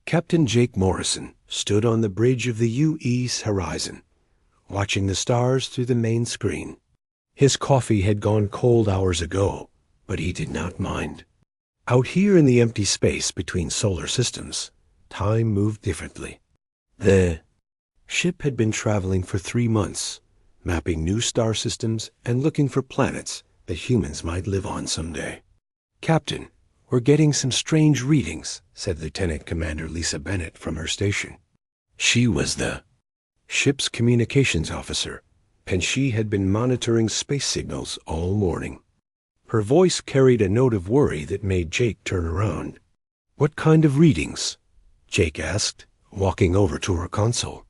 Captain Jake Morrison stood on the bridge of the UE's horizon, watching the stars through the main screen. His coffee had gone cold hours ago, but he did not mind. Out here in the empty space between solar systems, time moved differently. The ship had been traveling for 3 months, mapping new star systems and looking for planets that humans might live on someday. "Captain, we're getting some strange readings," said Lieutenant Commander Lisa Bennett from her station. She was the ship's communications officer, and she had been monitoring space signals all morning. Her voice carried a note of worry that made Jake turn around. "What kind of readings?" Jake asked, walking over to her console.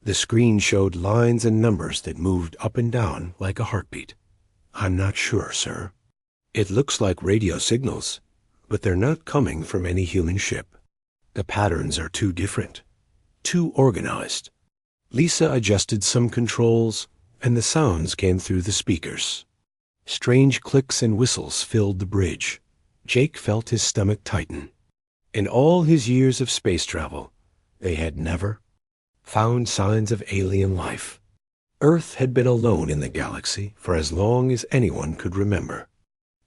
The screen showed lines and numbers that moved up and down like a heartbeat. "I'm not sure, sir. It looks like radio signals, but they're not coming from any human ship. The patterns are too different, too organized." Lisa adjusted some controls, and the sounds came through the speakers. Strange clicks and whistles filled the bridge. Jake felt his stomach tighten. In all his years of space travel, they had never found signs of alien life. Earth had been alone in the galaxy for as long as anyone could remember.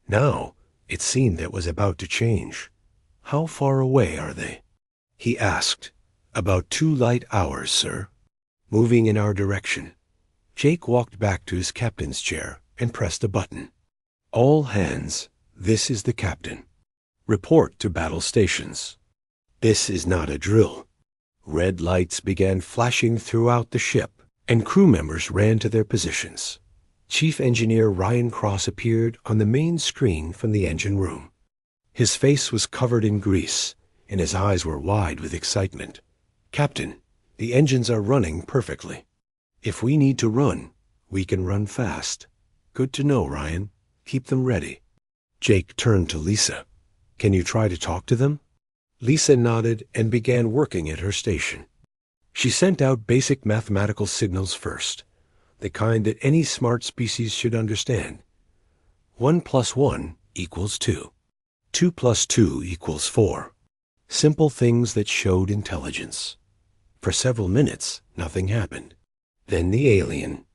Now, it seemed it was about to change. "How far away are they?" he asked. "About 2 light hours, sir. Moving in our direction." Jake walked back to his captain's chair and pressed a button. "All hands, this is the captain. Report to battle stations." This is not a drill. Red lights began flashing throughout the ship, and crew members ran to their positions. Chief Engineer Ryan Cross appeared on the main screen from the engine room. His face was covered in grease, and his eyes were wide with excitement. "Captain, the engines are running perfectly. If we need to run, we can run fast." "Good to know, Ryan. Keep them ready." Jake turned to Lisa. "Can you try to talk to them?" Lisa nodded and began working at her station. She sent out basic mathematical signals first, the kind that any smart species should understand. 1 + 1 = 2. 2 + 2 = 4. Simple things that showed intelligence. For several minutes, nothing happened. Then the alien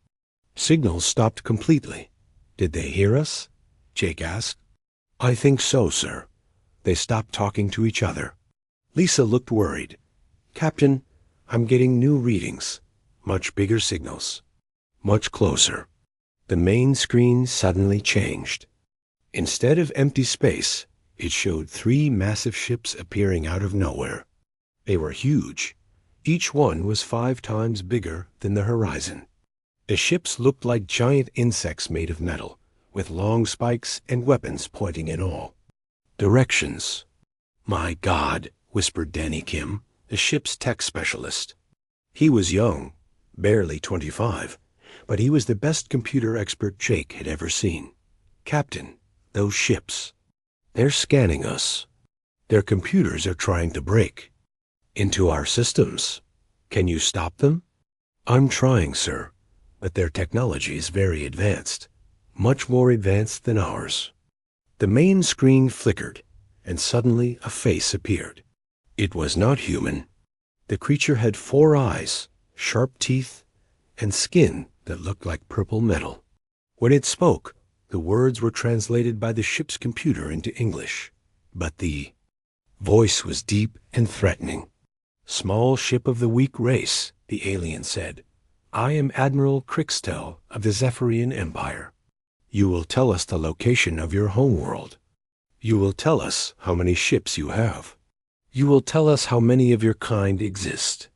signals stopped completely. "Did they hear us?" Jake asked. "I think so, sir. They stopped talking to each other." Lisa looked worried. "Captain, I'm getting new readings. Much bigger signals. Much closer." The main screen suddenly changed. Instead of empty space, it showed 3 massive ships appearing out of nowhere. They were huge. Each one was 5 times bigger than the horizon. The ships looked like giant insects made of metal, with long spikes and weapons pointing in all directions. "My God," whispered Danny Kim, the ship's tech specialist. He was young, barely 25, but he was the best computer expert Jake had ever seen. "Captain, those ships, they're scanning us. Their computers are trying to break into our systems. Can you stop them?" "I'm trying, sir, but their technology is very advanced, much more advanced than ours." The main screen flickered, and suddenly a face appeared. It was not human. The creature had 4 eyes, sharp teeth, and skin that looked like purple metal. When it spoke, the words were translated by the ship's computer into English, but the voice was deep and threatening. "Small ship of the weak race," the alien said. "I am Admiral Crixtel of the Zephyrian Empire. You will tell us the location of your homeworld. You will tell us how many ships you have. You will tell us how many of your kind exist.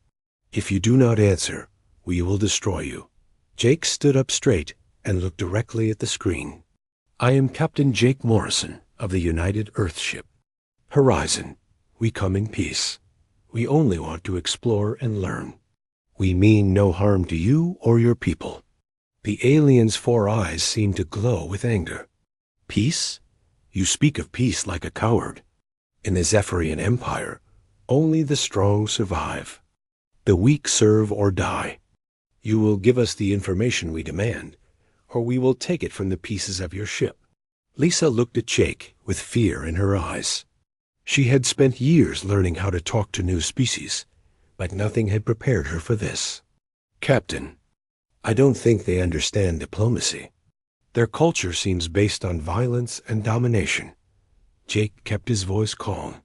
If you do not answer, we will destroy you." Jake stood up straight and looked directly at the screen. "I am Captain Jake Morrison of the United Earthship. Horizon, we come in peace. We only want to explore and learn. We mean no harm to you or your people." The alien's 4 eyes seemed to glow with anger. "Peace? You speak of peace like a coward. In the Zephyrian Empire, only the strong survive. The weak serve or die. You will give us the information we demand, or we will take it from the pieces of your ship." Lisa looked at Jake with fear in her eyes. She had spent years learning how to talk to new species, but nothing had prepared her for this. Captain, I don't think they understand diplomacy. Their culture seems based on violence and domination. Jake kept his voice calm.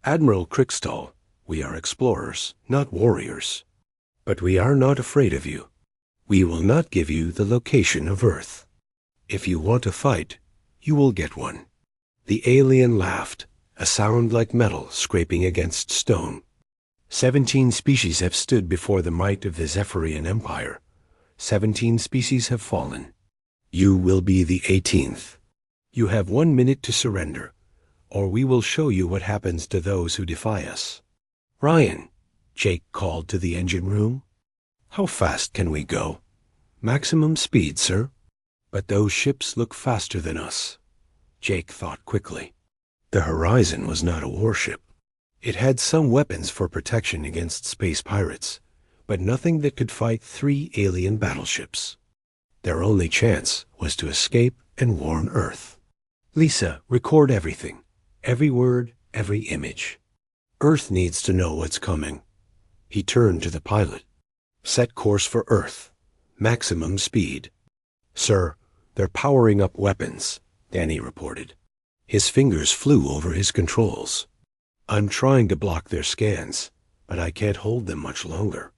Admiral Crickstall, we are explorers, not warriors. But we are not afraid of you. We will not give you the location of Earth. If you want a fight, you will get one. The alien laughed, a sound like metal scraping against stone. 17 species have stood before the might of the Zephyrian Empire. 17 species have fallen. You will be the 18th. You have 1 minute to surrender, or we will show you what happens to those who defy us. Ryan, Jake called to the engine room. How fast can we go? Maximum speed, sir. But those ships look faster than us. Jake thought quickly. The Horizon was not a warship. It had some weapons for protection against space pirates, but nothing that could fight 3 alien battleships. Their only chance was to escape and warn Earth. Lisa, record everything. Every word, every image. Earth needs to know what's coming. He turned to the pilot. Set course for Earth. Maximum speed. Sir, they're powering up weapons, Danny reported. His fingers flew over his controls. I'm trying to block their scans, but I can't hold them much longer.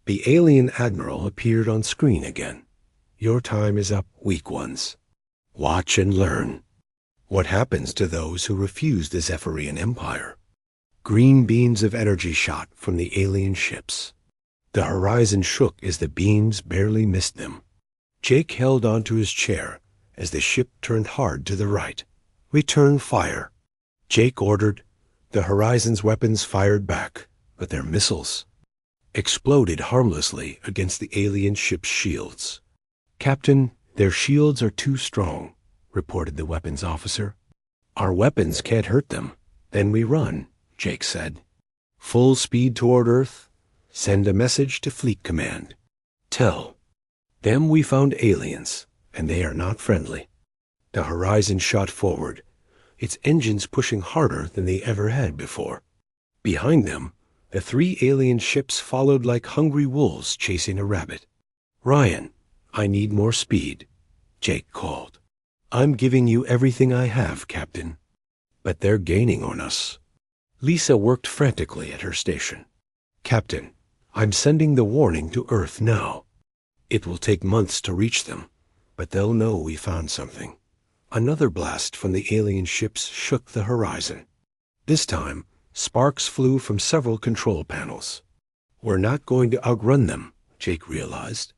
The alien admiral appeared on screen again. Your time is up, weak ones. Watch and learn. What happens to those who refuse the Zephyrian Empire? Green beams of energy shot from the alien ships. The horizon shook as the beams barely missed them. Jake held onto his chair as the ship turned hard to the right. Return fire. Jake ordered. The Horizon's weapons fired back, but their missiles exploded harmlessly against the alien ship's shields. Captain, their shields are too strong, reported the weapons officer. Our weapons can't hurt them. Then we run, Jake said. Full speed toward Earth. Send a message to Fleet Command. Tell them we found aliens, and they are not friendly. The Horizon shot forward, its engines pushing harder than they ever had before. Behind them, the 3 alien ships followed like hungry wolves chasing a rabbit. Ryan, I need more speed, Jake called. I'm giving you everything I have, Captain. But they're gaining on us. Lisa worked frantically at her station. Captain, I'm sending the warning to Earth now. It will take months to reach them, but they'll know we found something. Another blast from the alien ships shook the horizon. This time, sparks flew from several control panels. We're not going to outrun them, Jake realized.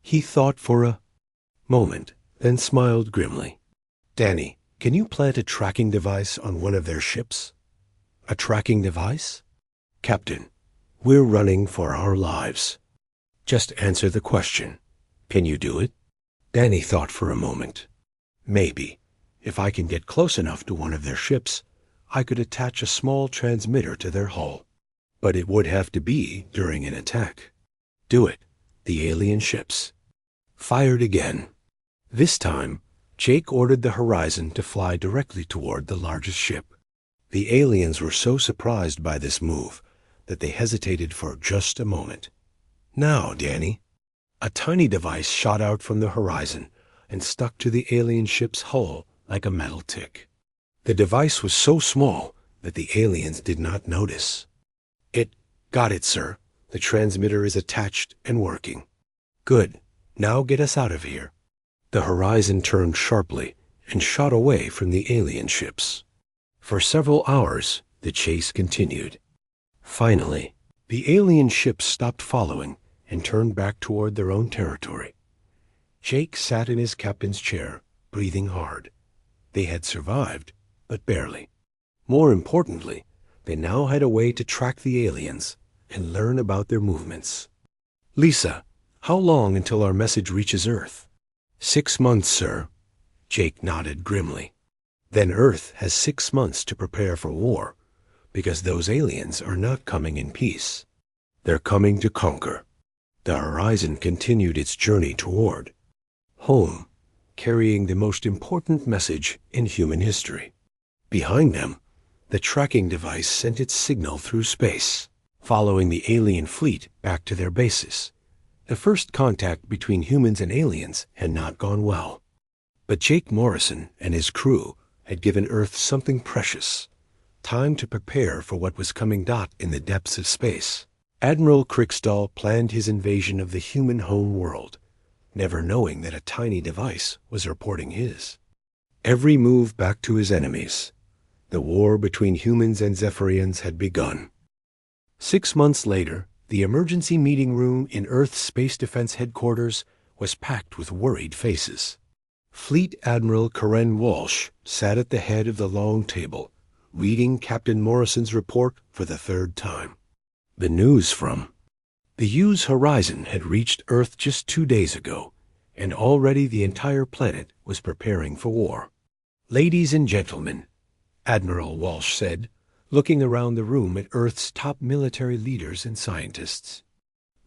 He thought for a moment, then smiled grimly. Danny, can you plant a tracking device on one of their ships? A tracking device? Captain, we're running for our lives. Just answer the question. Can you do it? Danny thought for a moment. Maybe. If I can get close enough to one of their ships, I could attach a small transmitter to their hull. But it would have to be during an attack. Do it. The alien ships fired again. This time, Jake ordered the Horizon to fly directly toward the largest ship. The aliens were so surprised by this move that they hesitated for just a moment. Now, Danny. A tiny device shot out from the Horizon and stuck to the alien ship's hull like a metal tick. The device was so small that the aliens did not notice. Got it, sir. The transmitter is attached and working. Good. Now get us out of here. The Horizon turned sharply and shot away from the alien ships. For several hours, the chase continued. Finally, the alien ships stopped following and turned back toward their own territory. Jake sat in his captain's chair, breathing hard. They had survived, but barely. More importantly, they now had a way to track the aliens and learn about their movements. Lisa, how long until our message reaches Earth? 6 months, sir. Jake nodded grimly. Then Earth has 6 months to prepare for war, because those aliens are not coming in peace. They're coming to conquer. The Horizon continued its journey toward home, carrying the most important message in human history. Behind them, The tracking device sent its signal through space, following the alien fleet back to their bases. The first contact between humans and aliens had not gone well. But Jake Morrison and his crew had given Earth something precious, time to prepare for what was coming. In the depths of space, Admiral Crickstall planned his invasion of the human home world, never knowing that a tiny device was reporting his every move back to his enemies. The war between humans and Zephyrians had begun. 6 months later, the emergency meeting room in Earth's Space Defense Headquarters was packed with worried faces. Fleet Admiral Karen Walsh sat at the head of the long table, reading Captain Morrison's report for the third time. The news from the U's horizon had reached Earth just 2 days ago, and already the entire planet was preparing for war. "Ladies and gentlemen," Admiral Walsh said, looking around the room at Earth's top military leaders and scientists,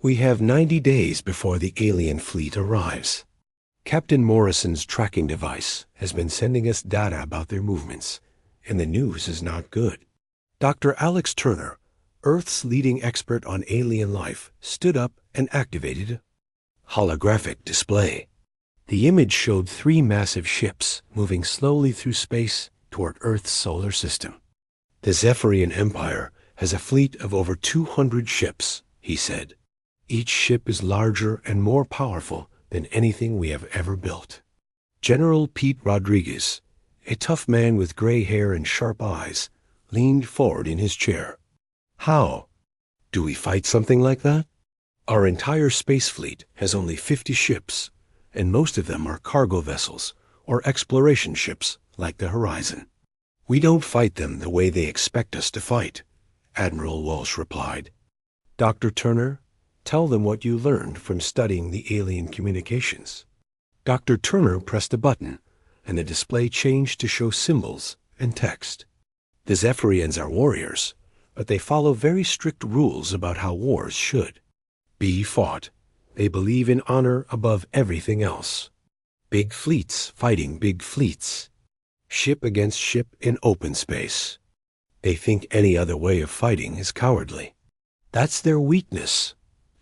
"we have 90 days before the alien fleet arrives. Captain Morrison's tracking device has been sending us data about their movements, and the news is not good." Dr. Alex Turner, Earth's leading expert on alien life, stood up and activated a holographic display. The image showed 3 massive ships moving slowly through space toward Earth's solar system. "The Zephyrian Empire has a fleet of over 200 ships," he said. "Each ship is larger and more powerful than anything we have ever built." General Pete Rodriguez, a tough man with gray hair and sharp eyes, leaned forward in his chair. "How do we fight something like that? Our entire space fleet has only 50 ships, and most of them are cargo vessels or exploration ships like the Horizon. We don't fight them the way they expect us to fight," Admiral Walsh replied. "Dr. Turner, tell them what you learned from studying the alien communications." Dr. Turner pressed a button, and the display changed to show symbols and text. "The Zephyrians are warriors, but they follow very strict rules about how wars should be fought. They believe in honor above everything else. Big fleets fighting big fleets. Ship against ship in open space. They think any other way of fighting is cowardly. That's their weakness,"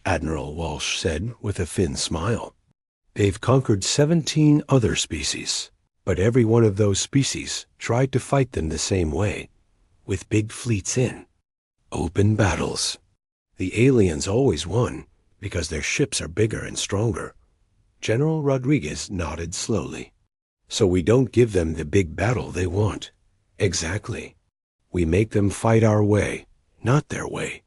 Admiral Walsh said with a thin smile. "They've conquered 17 other species, but every one of those species tried to fight them the same way, with big fleets in open battles. The aliens always won because their ships are bigger and stronger." General Rodriguez nodded slowly. "So we don't give them the big battle they want." "Exactly. We make them fight our way, not their way."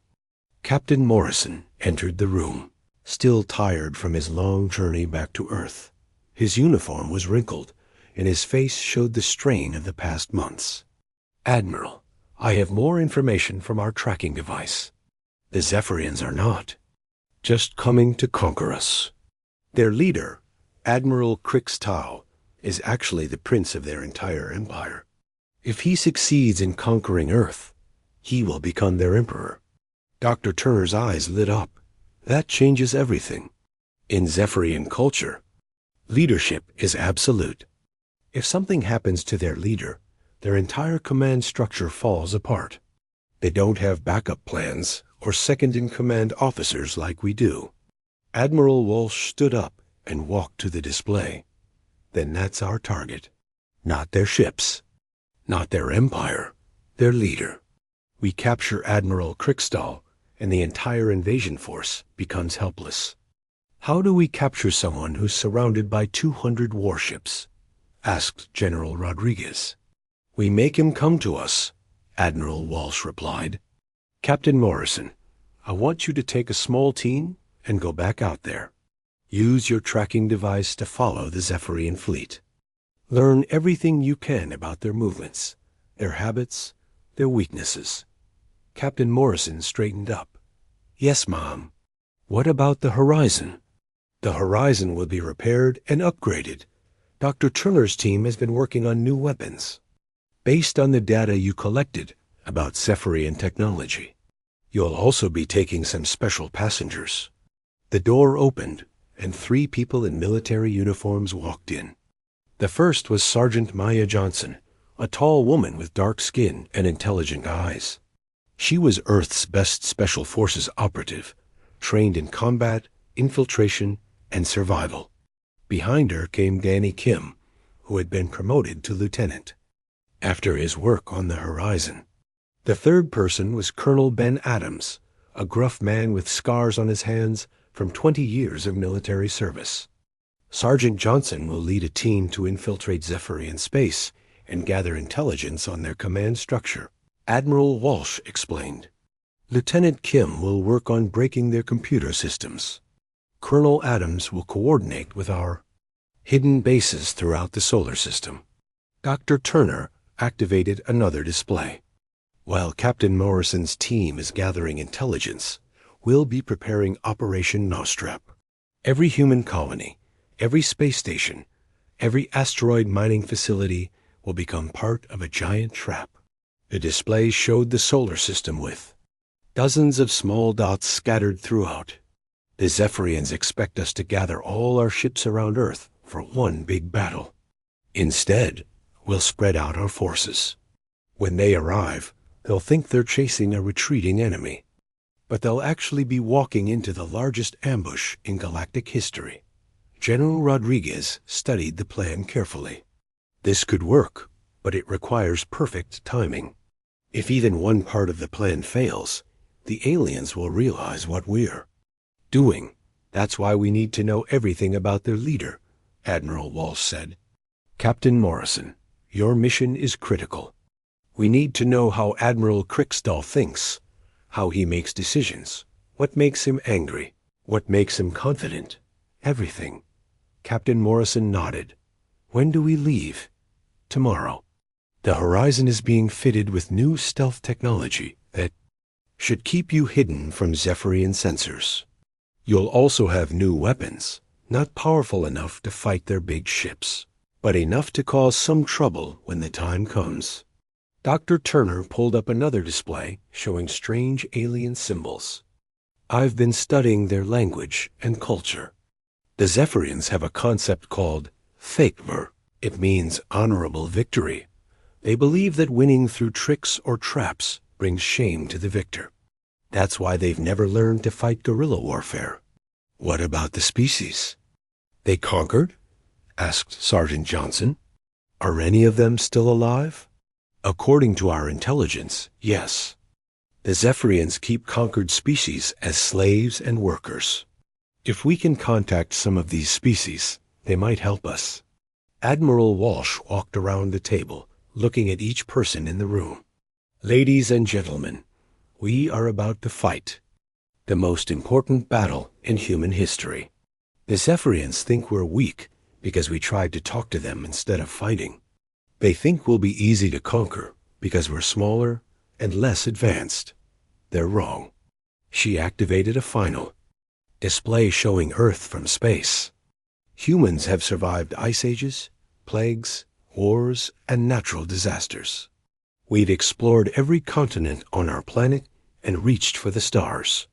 Captain Morrison entered the room, still tired from his long journey back to Earth. His uniform was wrinkled, and his face showed the strain of the past months. "Admiral, I have more information from our tracking device. The Zephyrians are not just coming to conquer us. Their leader, Admiral Crickstall, is actually the prince of their entire empire. If he succeeds in conquering Earth, he will become their emperor." Dr. Turner's eyes lit up. "That changes everything. In Zephyrian culture, leadership is absolute. If something happens to their leader, their entire command structure falls apart. They don't have backup plans or second-in-command officers like we do." Admiral Walsh stood up and walked to the display. "Then that's our target. Not their ships, not their empire, their leader. We capture Admiral Crickstall, and the entire invasion force becomes helpless." "How do we capture someone who's surrounded by 200 warships?" asked General Rodriguez. "We make him come to us," Admiral Walsh replied. "Captain Morrison, I want you to take a small team and go back out there. Use your tracking device to follow the Zephyrian fleet. Learn everything you can about their movements, their habits, their weaknesses." Captain Morrison straightened up. "Yes, Mom. What about the Horizon?" "The Horizon will be repaired and upgraded. Dr. Turner's team has been working on new weapons, based on the data you collected about Zephyrian technology. You'll also be taking some special passengers." The door opened, and 3 people in military uniforms walked in. The first was Sergeant Maya Johnson, a tall woman with dark skin and intelligent eyes. She was Earth's best Special Forces operative, trained in combat, infiltration, and survival. Behind her came Danny Kim, who had been promoted to lieutenant after his work on the horizon. The third person was Colonel Ben Adams, a gruff man with scars on his hands from 20 years of military service. Sergeant Johnson will lead a team to infiltrate Zephyrian space and gather intelligence on their command structure, Admiral Walsh explained. Lieutenant Kim will work on breaking their computer systems. Colonel Adams will coordinate with our hidden bases throughout the solar system. Dr. Turner activated another display. While Captain Morrison's team is gathering intelligence, we'll be preparing Operation Nostrap. Every human colony, every space station, every asteroid mining facility will become part of a giant trap. The display showed the solar system with dozens of small dots scattered throughout. The Zephyrians expect us to gather all our ships around Earth for one big battle. Instead, we'll spread out our forces. When they arrive, they'll think they're chasing a retreating enemy, but they'll actually be walking into the largest ambush in galactic history. General Rodriguez studied the plan carefully. This could work, but it requires perfect timing. If even one part of the plan fails, the aliens will realize what we're doing. That's why we need to know everything about their leader, Admiral Walsh said. Captain Morrison, your mission is critical. We need to know how Admiral Crickstall thinks, how he makes decisions, what makes him angry, what makes him confident, everything. Captain Morrison nodded. When do we leave? Tomorrow. The horizon is being fitted with new stealth technology that should keep you hidden from Zephyrian sensors. You'll also have new weapons, not powerful enough to fight their big ships, but enough to cause some trouble when the time comes. Dr. Turner pulled up another display showing strange alien symbols. I've been studying their language and culture. The Zephyrians have a concept called Fakver. It means honorable victory. They believe that winning through tricks or traps brings shame to the victor. That's why they've never learned to fight guerrilla warfare. What about the species? They conquered? Asked Sergeant Johnson. Are any of them still alive? According to our intelligence, yes. The Zephyrians keep conquered species as slaves and workers. If we can contact some of these species, they might help us. Admiral Walsh walked around the table, looking at each person in the room. Ladies and gentlemen, we are about to fight the most important battle in human history. The Zephyrians think we're weak because we tried to talk to them instead of fighting. They think we'll be easy to conquer because we're smaller and less advanced. They're wrong. She activated a final display showing Earth from space. Humans have survived ice ages, plagues, wars, and natural disasters. We've explored every continent on our planet and reached for the stars.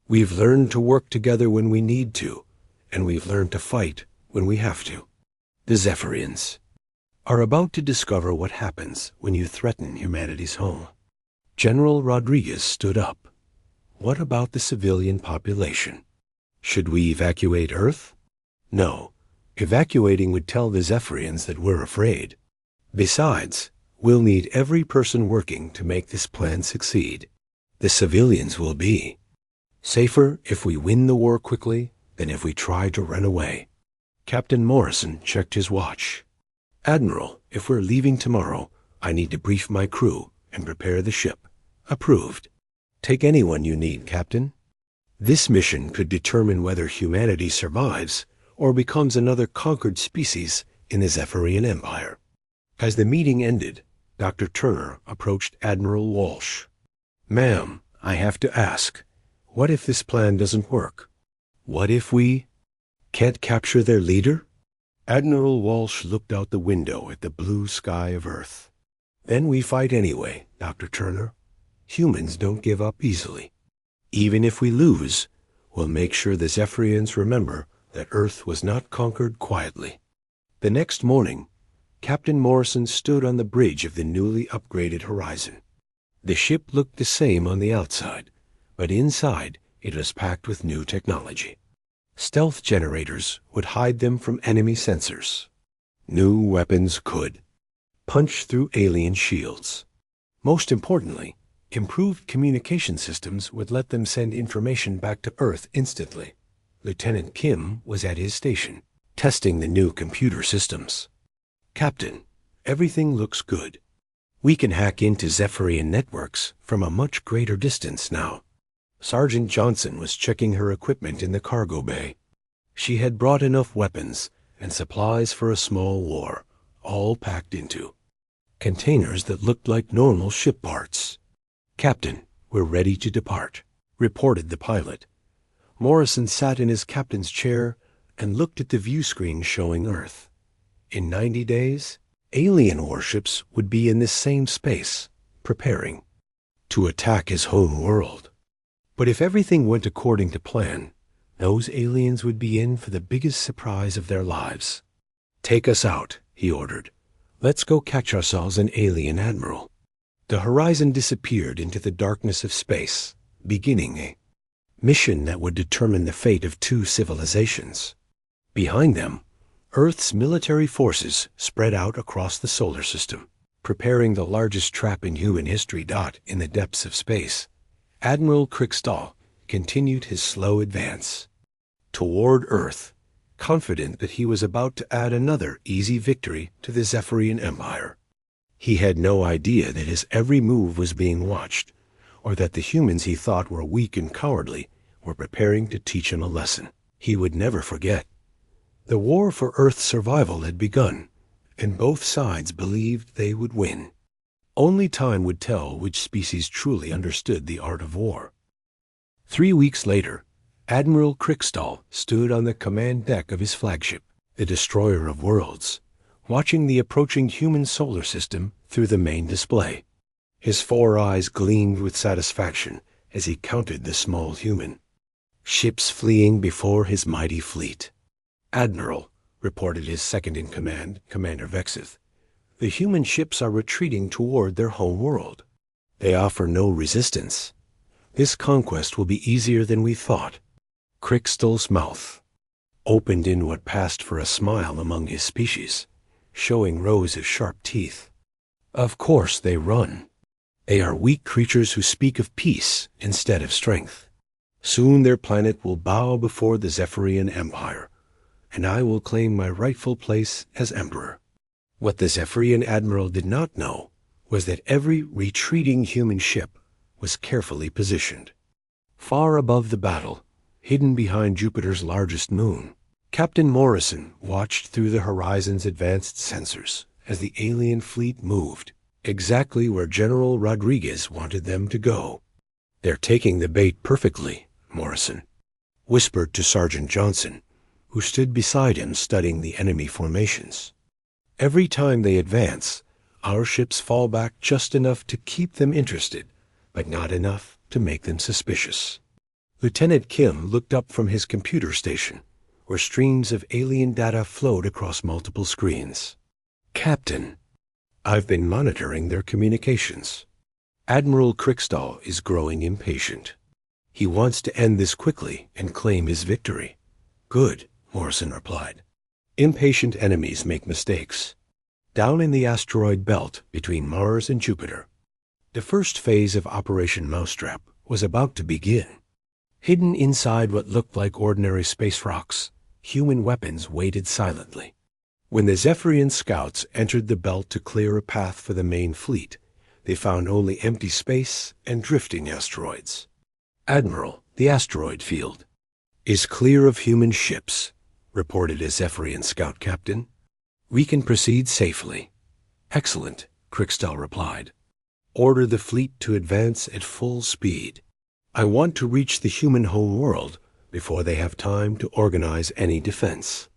We've learned to work together when we need to, and we've learned to fight when we have to. The Zephyrians are about to discover what happens when you threaten humanity's home. General Rodriguez stood up. What about the civilian population? Should we evacuate Earth? No. Evacuating would tell the Zephyrians that we're afraid. Besides, we'll need every person working to make this plan succeed. The civilians will be safer if we win the war quickly than if we try to run away. Captain Morrison checked his watch. Admiral, if we're leaving tomorrow, I need to brief my crew and prepare the ship. Approved. Take anyone you need, Captain. This mission could determine whether humanity survives or becomes another conquered species in the Zephyrian Empire. As the meeting ended, Dr. Turner approached Admiral Walsh. Ma'am, I have to ask, what if this plan doesn't work? What if we can't capture their leader? Admiral Walsh looked out the window at the blue sky of Earth. Then we fight anyway, Dr. Turner. Humans don't give up easily. Even if we lose, we'll make sure the Zephyrians remember that Earth was not conquered quietly. The next morning, Captain Morrison stood on the bridge of the newly upgraded Horizon. The ship looked the same on the outside, but inside it was packed with new technology. Stealth generators would hide them from enemy sensors. New weapons could punch through alien shields. Most importantly, improved communication systems would let them send information back to Earth instantly. Lieutenant Kim was at his station, testing the new computer systems. "Captain, everything looks good. We can hack into Zephyrian networks from a much greater distance now." Sergeant Johnson was checking her equipment in the cargo bay. She had brought enough weapons and supplies for a small war, all packed into containers that looked like normal ship parts. "Captain, we're ready to depart," reported the pilot. Morrison sat in his captain's chair and looked at the view screen showing Earth. In 90 days, alien warships would be in this same space, preparing to attack his home world. But if everything went according to plan, those aliens would be in for the biggest surprise of their lives. "Take us out," he ordered. "Let's go catch ourselves an alien admiral." The Horizon disappeared into the darkness of space, beginning a mission that would determine the fate of 2 civilizations. Behind them, Earth's military forces spread out across the solar system, preparing the largest trap in human history. In the depths of space, Admiral Kriegstall continued his slow advance toward Earth, confident that he was about to add another easy victory to the Zephyrian Empire. He had no idea that his every move was being watched, or that the humans he thought were weak and cowardly were preparing to teach him a lesson he would never forget. The war for Earth's survival had begun, and both sides believed they would win. Only time would tell which species truly understood the art of war. 3 weeks later, Admiral Kriegstall stood on the command deck of his flagship, the Destroyer of Worlds, watching the approaching human solar system through the main display. His 4 eyes gleamed with satisfaction as he counted the small human ships fleeing before his mighty fleet. "Admiral," reported his second-in-command, Commander Vexith, "the human ships are retreating toward their home world. They offer no resistance. This conquest will be easier than we thought." Kriegstall's mouth opened in what passed for a smile among his species, showing rows of sharp teeth. "Of course they run. They are weak creatures who speak of peace instead of strength. Soon their planet will bow before the Zephyrian Empire, and I will claim my rightful place as Emperor." What the Zephyrian Admiral did not know was that every retreating human ship was carefully positioned. Far above the battle, hidden behind Jupiter's largest moon, Captain Morrison watched through the Horizon's advanced sensors as the alien fleet moved exactly where General Rodriguez wanted them to go. "They're taking the bait perfectly," Morrison whispered to Sergeant Johnson, who stood beside him studying the enemy formations. "Every time they advance, our ships fall back just enough to keep them interested, but not enough to make them suspicious." Lieutenant Kim looked up from his computer station, where streams of alien data flowed across multiple screens. "Captain, I've been monitoring their communications. Admiral Kriegstall is growing impatient. He wants to end this quickly and claim his victory." "Good," Morrison replied. "Impatient enemies make mistakes." Down in the asteroid belt between Mars and Jupiter, the first phase of Operation Mousetrap was about to begin. Hidden inside what looked like ordinary space rocks, human weapons waited silently. When the Zephyrian scouts entered the belt to clear a path for the main fleet, they found only empty space and drifting asteroids. "Admiral, the asteroid field is clear of human ships," reported a Zephyrian scout captain. "We can proceed safely." "Excellent," Kriegstall replied. "Order the fleet to advance at full speed. I want to reach the human home world before they have time to organize any defense."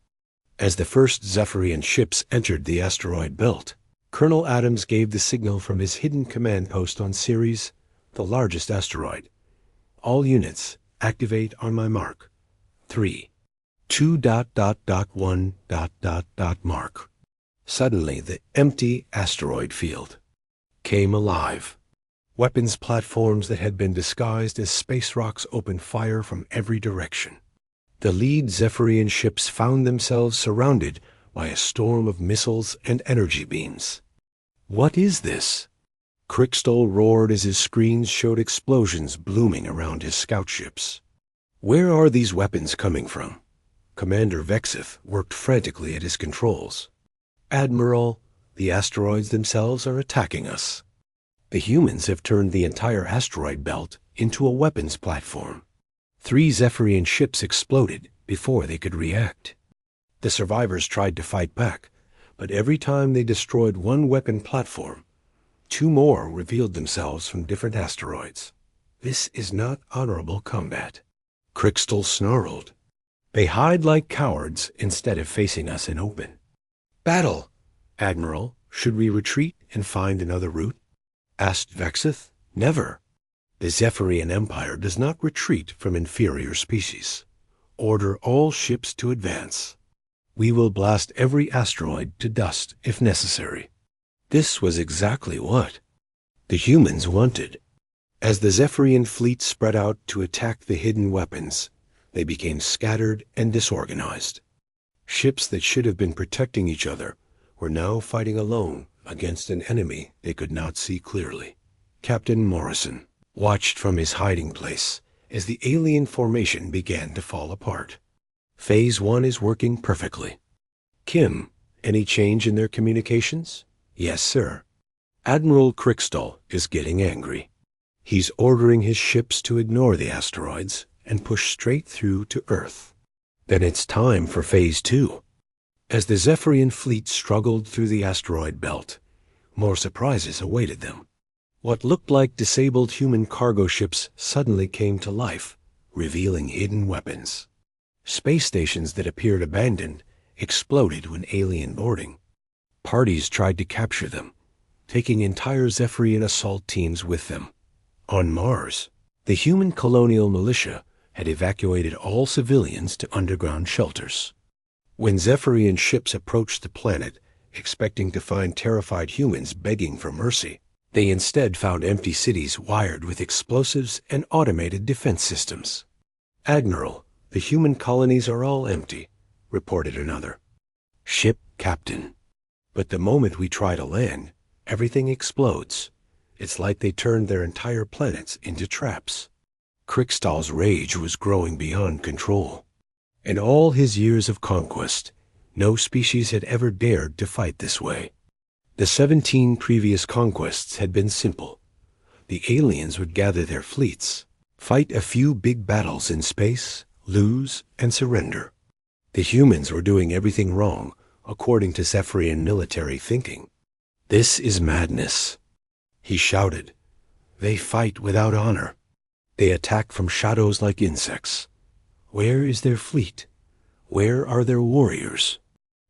As the first Zephyrian ships entered the asteroid belt, Colonel Adams gave the signal from his hidden command post on Ceres, the largest asteroid. "All units, activate on my mark. 3, 2 ... 1 ... mark." Suddenly, the empty asteroid field came alive. Weapons platforms that had been disguised as space rocks opened fire from every direction. The lead Zephyrian ships found themselves surrounded by a storm of missiles and energy beams. "What is this?" Crickstall roared as his screens showed explosions blooming around his scout ships. "Where are these weapons coming from?" Commander Vexith worked frantically at his controls. "Admiral, the asteroids themselves are attacking us. The humans have turned the entire asteroid belt into a weapons platform. 3 Zephyrian ships exploded before they could react. The survivors tried to fight back, but every time they destroyed one weapon platform, 2 more revealed themselves from different asteroids. This is not honorable combat." Crickstall snarled. "They hide like cowards instead of facing us in open." "Battle! Admiral, should we retreat and find another route?" asked Vexith. "Never. The Zephyrian Empire does not retreat from inferior species. Order all ships to advance. We will blast every asteroid to dust if necessary." This was exactly what the humans wanted. As the Zephyrian fleet spread out to attack the hidden weapons, they became scattered and disorganized. Ships that should have been protecting each other were now fighting alone against an enemy they could not see clearly. Captain Morrison watched from his hiding place as the alien formation began to fall apart. "Phase 1 is working perfectly. Kim, any change in their communications?" "Yes, sir." "Admiral Crickstall is getting angry. He's ordering his ships to ignore the asteroids and push straight through to Earth." "Then it's time for Phase 2. As the Zephyrian fleet struggled through the asteroid belt, more surprises awaited them. What looked like disabled human cargo ships suddenly came to life, revealing hidden weapons. Space stations that appeared abandoned exploded when alien boarding. Parties tried to capture them, taking entire Zephyrian assault teams with them. On Mars, the human colonial militia had evacuated all civilians to underground shelters. When Zephyrian ships approached the planet, expecting to find terrified humans begging for mercy, they instead found empty cities wired with explosives and automated defense systems. "Admiral, the human colonies are all empty," reported another. "Ship captain. But the moment we try to land, everything explodes. It's like they turned their entire planets into traps." Crickstall's rage was growing beyond control. In all his years of conquest, no species had ever dared to fight this way. The 17 previous conquests had been simple. The aliens would gather their fleets, fight a few big battles in space, lose, and surrender. The humans were doing everything wrong, according to Zephyrian military thinking. "This is madness," he shouted. "They fight without honor. They attack from shadows like insects. Where is their fleet? Where are their warriors?"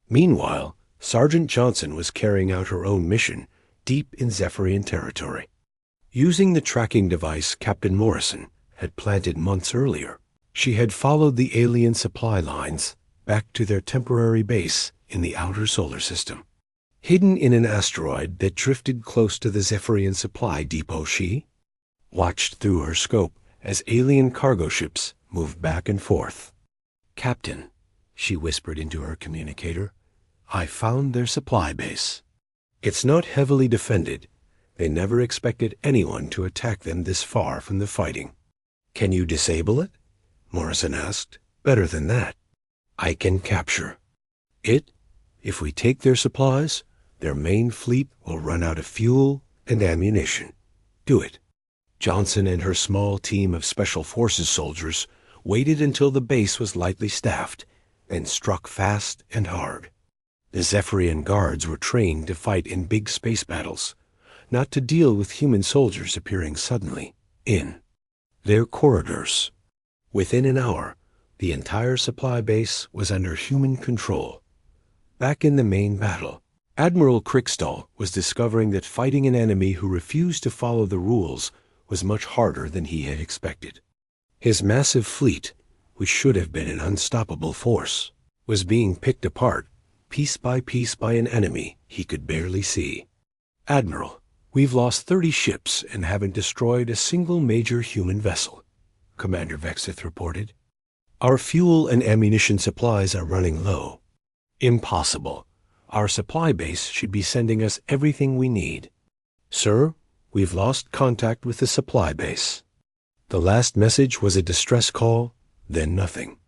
Meanwhile, Sergeant Johnson was carrying out her own mission deep in Zephyrian territory. Using the tracking device Captain Morrison had planted months earlier, she had followed the alien supply lines back to their temporary base in the outer solar system. Hidden in an asteroid that drifted close to the Zephyrian supply depot, she watched through her scope as alien cargo ships moved back and forth. "Captain," she whispered into her communicator, "I found their supply base. It's not heavily defended. They never expected anyone to attack them this far from the fighting." "Can you disable it?" Morrison asked. "Better than that. I can capture it. If we take their supplies, their main fleet will run out of fuel and ammunition. Do it." Johnson and her small team of Special Forces soldiers waited until the base was lightly staffed and struck fast and hard. The Zephyrian guards were trained to fight in big space battles, not to deal with human soldiers appearing suddenly in their corridors. Within an hour, the entire supply base was under human control. Back in the main battle, Admiral Crickstall was discovering that fighting an enemy who refused to follow the rules was much harder than he had expected. His massive fleet, which should have been an unstoppable force, was being picked apart piece by an enemy he could barely see. "Admiral, we've lost 30 ships and haven't destroyed a single major human vessel," Commander Vexith reported. "Our fuel and ammunition supplies are running low." "Impossible. Our supply base should be sending us everything we need." "Sir, we've lost contact with the supply base." The last message was a distress call, then nothing.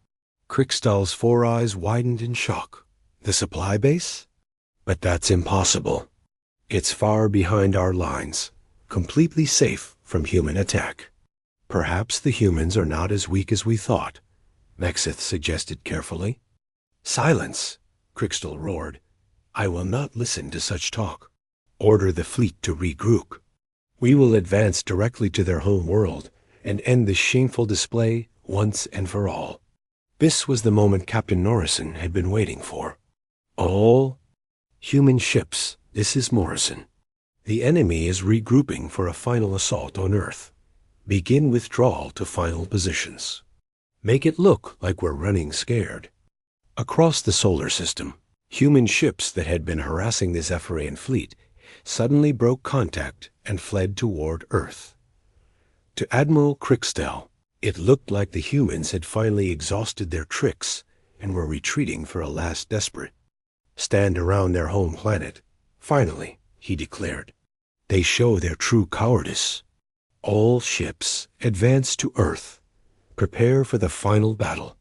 Krickstahl's 4 eyes widened in shock. "The supply base? But that's impossible. It's far behind our lines, completely safe from human attack." "Perhaps the humans are not as weak as we thought," Vexith suggested carefully. "Silence!" Krickstahl roared. "I will not listen to such talk. Order the fleet to regroup. We will advance directly to their home world and end this shameful display once and for all." This was the moment Captain Morrison had been waiting for. "All human ships, this is Morrison. The enemy is regrouping for a final assault on Earth. Begin withdrawal to final positions. Make it look like we're running scared." Across the solar system, human ships that had been harassing the Zephyrian fleet suddenly broke contact and fled toward Earth. To Admiral Krickstahl, it looked like the humans had finally exhausted their tricks and were retreating for a last desperate stand around their home planet. "Finally," he declared, "they show their true cowardice. All ships, advance to Earth. Prepare for the final battle."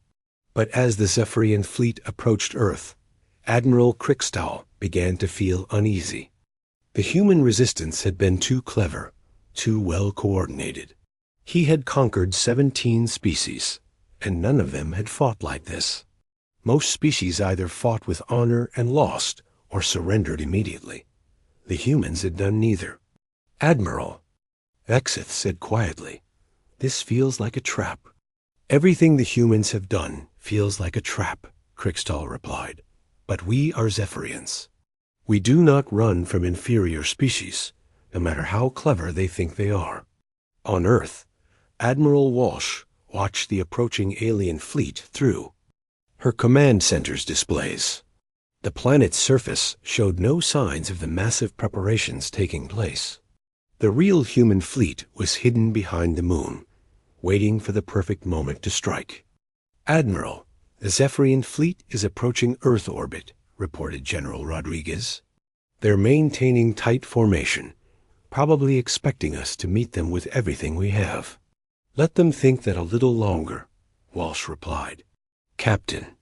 But as the Zephyrian fleet approached Earth, Admiral Krickstahl began to feel uneasy. The human resistance had been too clever, too well coordinated. He had conquered 17 species, and none of them had fought like this. Most species either fought with honor and lost, or surrendered immediately. The humans had done neither. "Admiral," Vexith said quietly, "this feels like a trap." "Everything the humans have done feels like a trap," Krickstahl replied. "But we are Zephyrians. We do not run from inferior species, no matter how clever they think they are." On Earth, Admiral Walsh watched the approaching alien fleet through her command center's displays. The planet's surface showed no signs of the massive preparations taking place. The real human fleet was hidden behind the moon, waiting for the perfect moment to strike. "Admiral, the Zephyrian fleet is approaching Earth orbit," reported General Rodriguez. "They're maintaining tight formation, probably expecting us to meet them with everything we have." "Let them think that a little longer," Walsh replied. "Captain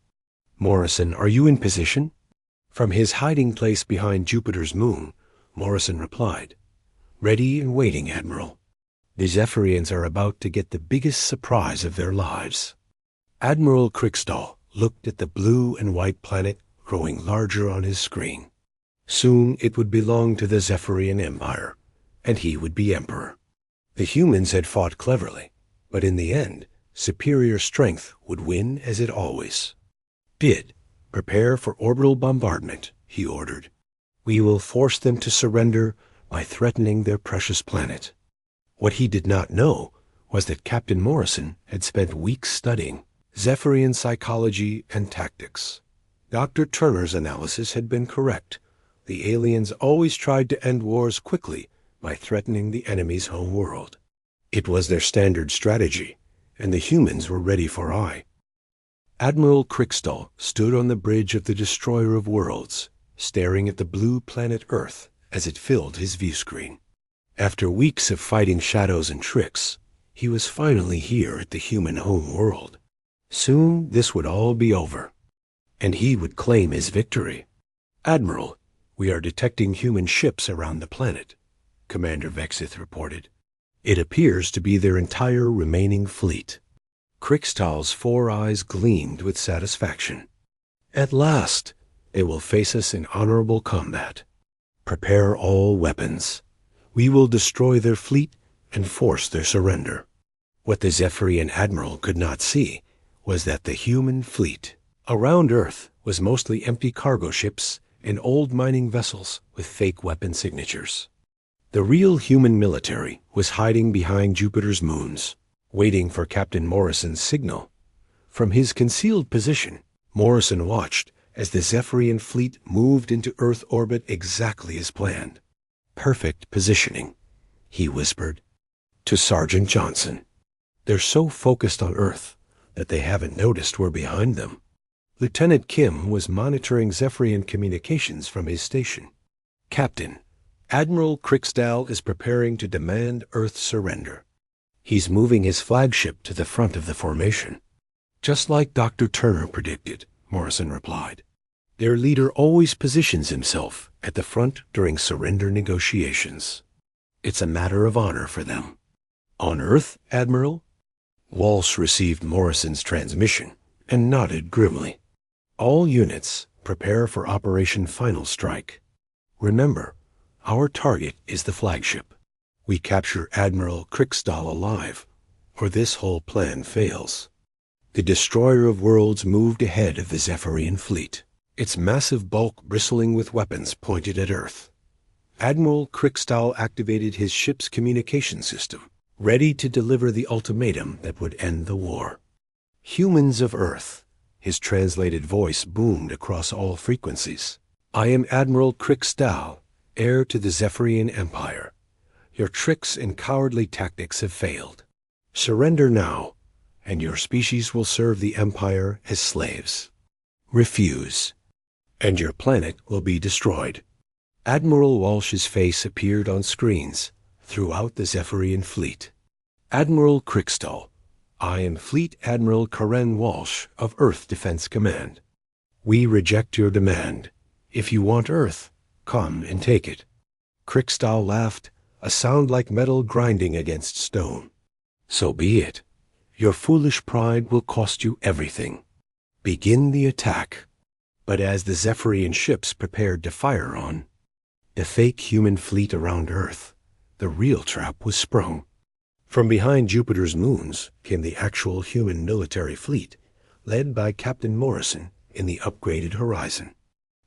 Morrison, are you in position?" From his hiding place behind Jupiter's moon, Morrison replied, "Ready and waiting, Admiral. The Zephyrians are about to get the biggest surprise of their lives." Admiral Krickstahl looked at the blue and white planet growing larger on his screen. Soon it would belong to the Zephyrian Empire, and he would be emperor. The humans had fought cleverly, but in the end, superior strength would win as it always did. "Prepare for orbital bombardment," he ordered. "We will force them to surrender by threatening their precious planet." What he did not know was that Captain Morrison had spent weeks studying Zephyrian psychology and tactics. Dr. Turner's analysis had been correct. The aliens always tried to end wars quickly by threatening the enemy's home world. It was their standard strategy, and the humans were ready for eye. Admiral Krickstahl stood on the bridge of the Destroyer of Worlds, staring at the blue planet Earth as it filled his view screen. After weeks of fighting shadows and tricks, he was finally here at the human home world. Soon this would all be over, and he would claim his victory. "Admiral, we are detecting human ships around the planet," Commander Vexith reported. "It appears to be their entire remaining fleet." Krickstahl's 4 eyes gleamed with satisfaction. "At last, they will face us in honorable combat. Prepare all weapons. We will destroy their fleet and force their surrender." What the Zephyrian admiral could not see was that the human fleet around Earth was mostly empty cargo ships and old mining vessels with fake weapon signatures. The real human military was hiding behind Jupiter's moons, waiting for Captain Morrison's signal. From his concealed position, Morrison watched as the Zephyrian fleet moved into Earth orbit exactly as planned. "Perfect positioning," he whispered to Sergeant Johnson. "They're so focused on Earth that they haven't noticed we're behind them." Lieutenant Kim was monitoring Zephyrian communications from his station. "Captain, Admiral Cricksdale is preparing to demand Earth surrender. He's moving his flagship to the front of the formation." "Just like Dr. Turner predicted," Morrison replied. "Their leader always positions himself at the front during surrender negotiations. It's a matter of honor for them." "On Earth, Admiral?" Walsh received Morrison's transmission and nodded grimly. "All units, prepare for Operation Final Strike. Remember, our target is the flagship. We capture Admiral Cricksdale alive, or this whole plan fails." The destroyer of worlds moved ahead of the Zephyrian fleet, its massive bulk bristling with weapons pointed at Earth. Admiral Cricksdale activated his ship's communication system, ready to deliver the ultimatum that would end the war. "Humans of Earth," his translated voice boomed across all frequencies. "I am Admiral Cricksdale, heir to the Zephyrian Empire. Your tricks and cowardly tactics have failed. Surrender now, and your species will serve the Empire as slaves. Refuse, and your planet will be destroyed." Admiral Walsh's face appeared on screens throughout the Zephyrian fleet. "Admiral Cricksdale, I am Fleet Admiral Karen Walsh of Earth Defense Command. We reject your demand. If you want Earth, come and take it." Cricksdale laughed, a sound like metal grinding against stone. "So be it. Your foolish pride will cost you everything. Begin the attack." But as the Zephyrian ships prepared to fire on the fake human fleet around Earth, the real trap was sprung. From behind Jupiter's moons came the actual human military fleet, led by Captain Morrison in the upgraded Horizon.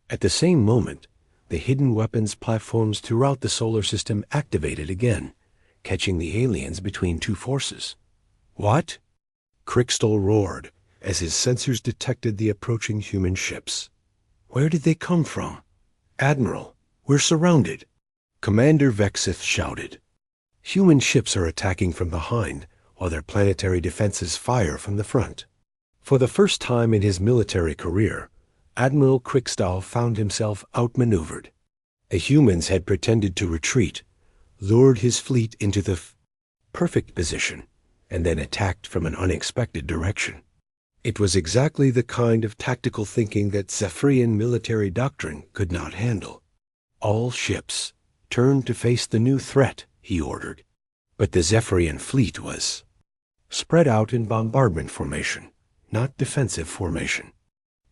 At the same moment, the hidden weapons platforms throughout the solar system activated again, catching the aliens between two forces. "What?" Cricksdale roared as his sensors detected the approaching human ships. "Where did they come from?" "Admiral, we're surrounded," Commander Vexith shouted. "Human ships are attacking from behind while their planetary defenses fire from the front." For the first time in his military career, Admiral Cricksdale found himself outmaneuvered. The humans had pretended to retreat, lured his fleet into the perfect position, and then attacked from an unexpected direction. It was exactly the kind of tactical thinking that Zephyrian military doctrine could not handle. "All ships, turn to face the new threat," he ordered. But the Zephyrian fleet was spread out in bombardment formation, not defensive formation.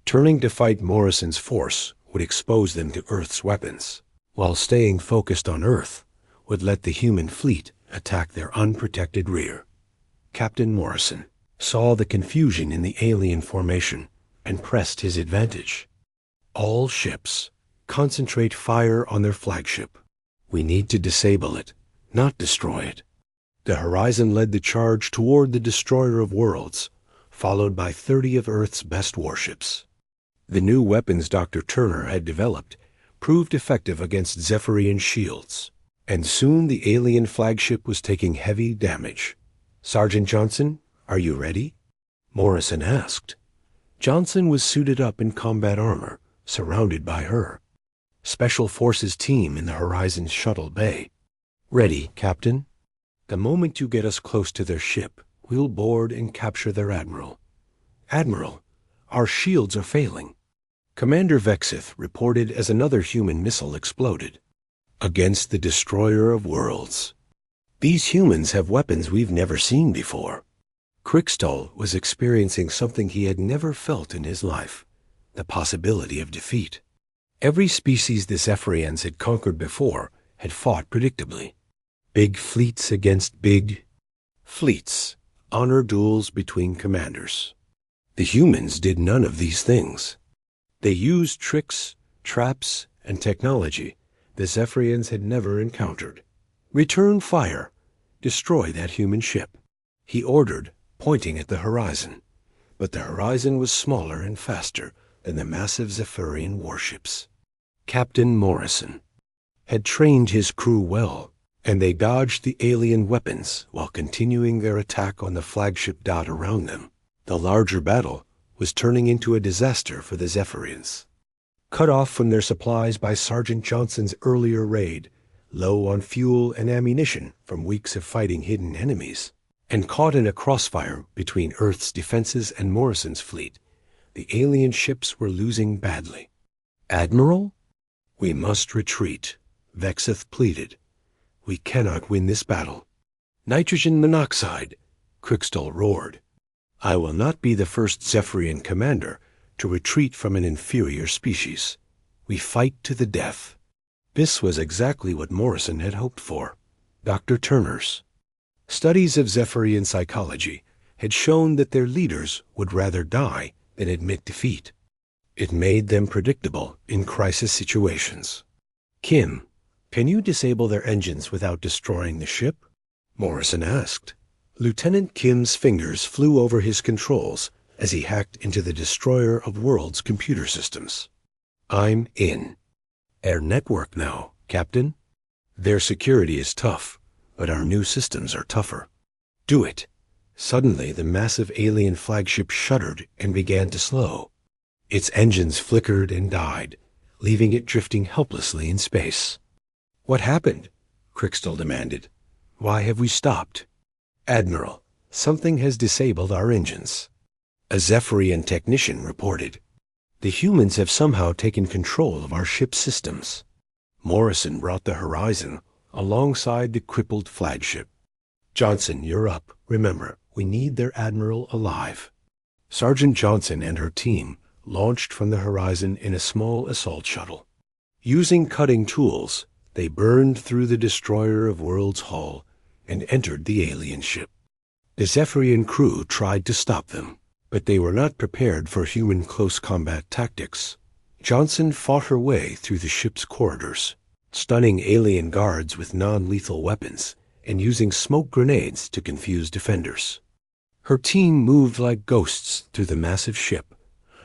Turning to fight Morrison's force would expose them to Earth's weapons, while staying focused on Earth would let the human fleet attack their unprotected rear. Captain Morrison saw the confusion in the alien formation and pressed his advantage. "All ships, concentrate fire on their flagship. We need to disable it, not destroy it." The Horizon led the charge toward the destroyer of worlds, followed by 30 of Earth's best warships. The new weapons Dr. Turner had developed proved effective against Zephyrian shields, and soon the alien flagship was taking heavy damage. "Sergeant Johnson, are you ready?" Morrison asked. Johnson was suited up in combat armor, surrounded by her Special Forces team in the Horizon's shuttle bay. "Ready, Captain. The moment you get us close to their ship, we'll board and capture their admiral." "Admiral, our shields are failing," Commander Vexith reported as another human missile exploded. "Against the destroyer of worlds. These humans have weapons we've never seen before." Cricksdale was experiencing something he had never felt in his life, the possibility of defeat. Every species the Zephyrians had conquered before had fought predictably. Big fleets against big fleets, honor duels between commanders. The humans did none of these things. They used tricks, traps, and technology the Zephyrians had never encountered. "Return fire. Destroy that human ship," he ordered, pointing at the Horizon. But the Horizon was smaller and faster than the massive Zephyrian warships. Captain Morrison had trained his crew well, and they dodged the alien weapons while continuing their attack on the flagship dot around them. The larger battle was turning into a disaster for the Zephyrians. Cut off from their supplies by Sergeant Johnson's earlier raid, low on fuel and ammunition from weeks of fighting hidden enemies, and caught in a crossfire between Earth's defenses and Morrison's fleet, the alien ships were losing badly. "Admiral, we must retreat," Vexith pleaded. "We cannot win this battle." "Nitrogen monoxide," Crixtall roared. "I will not be the first Zephyrian commander to retreat from an inferior species. We fight to the death." This was exactly what Morrison had hoped for. Dr. Turner's studies of Zephyrian psychology had shown that their leaders would rather die than admit defeat. It made them predictable in crisis situations. "Kim, can you disable their engines without destroying the ship?" Morrison asked. Lieutenant Kim's fingers flew over his controls as he hacked into the destroyer of worlds' computer systems. "I'm in. Air network now, Captain. Their security is tough, but our new systems are tougher." "Do it." Suddenly, the massive alien flagship shuddered and began to slow. Its engines flickered and died, leaving it drifting helplessly in space. "What happened?" Crixtall demanded. "Why have we stopped?" "Admiral, something has disabled our engines," a Zephyrian technician reported. "The humans have somehow taken control of our ship's systems." Morrison brought the Horizon alongside the crippled flagship. "Johnson, you're up. Remember, we need their admiral alive." Sergeant Johnson and her team launched from the Horizon in a small assault shuttle. Using cutting tools, they burned through the destroyer of worlds' hull and entered the alien ship. The Zephyrian crew tried to stop them, but they were not prepared for human close combat tactics. Johnson fought her way through the ship's corridors, stunning alien guards with non-lethal weapons and using smoke grenades to confuse defenders. Her team moved like ghosts through the massive ship,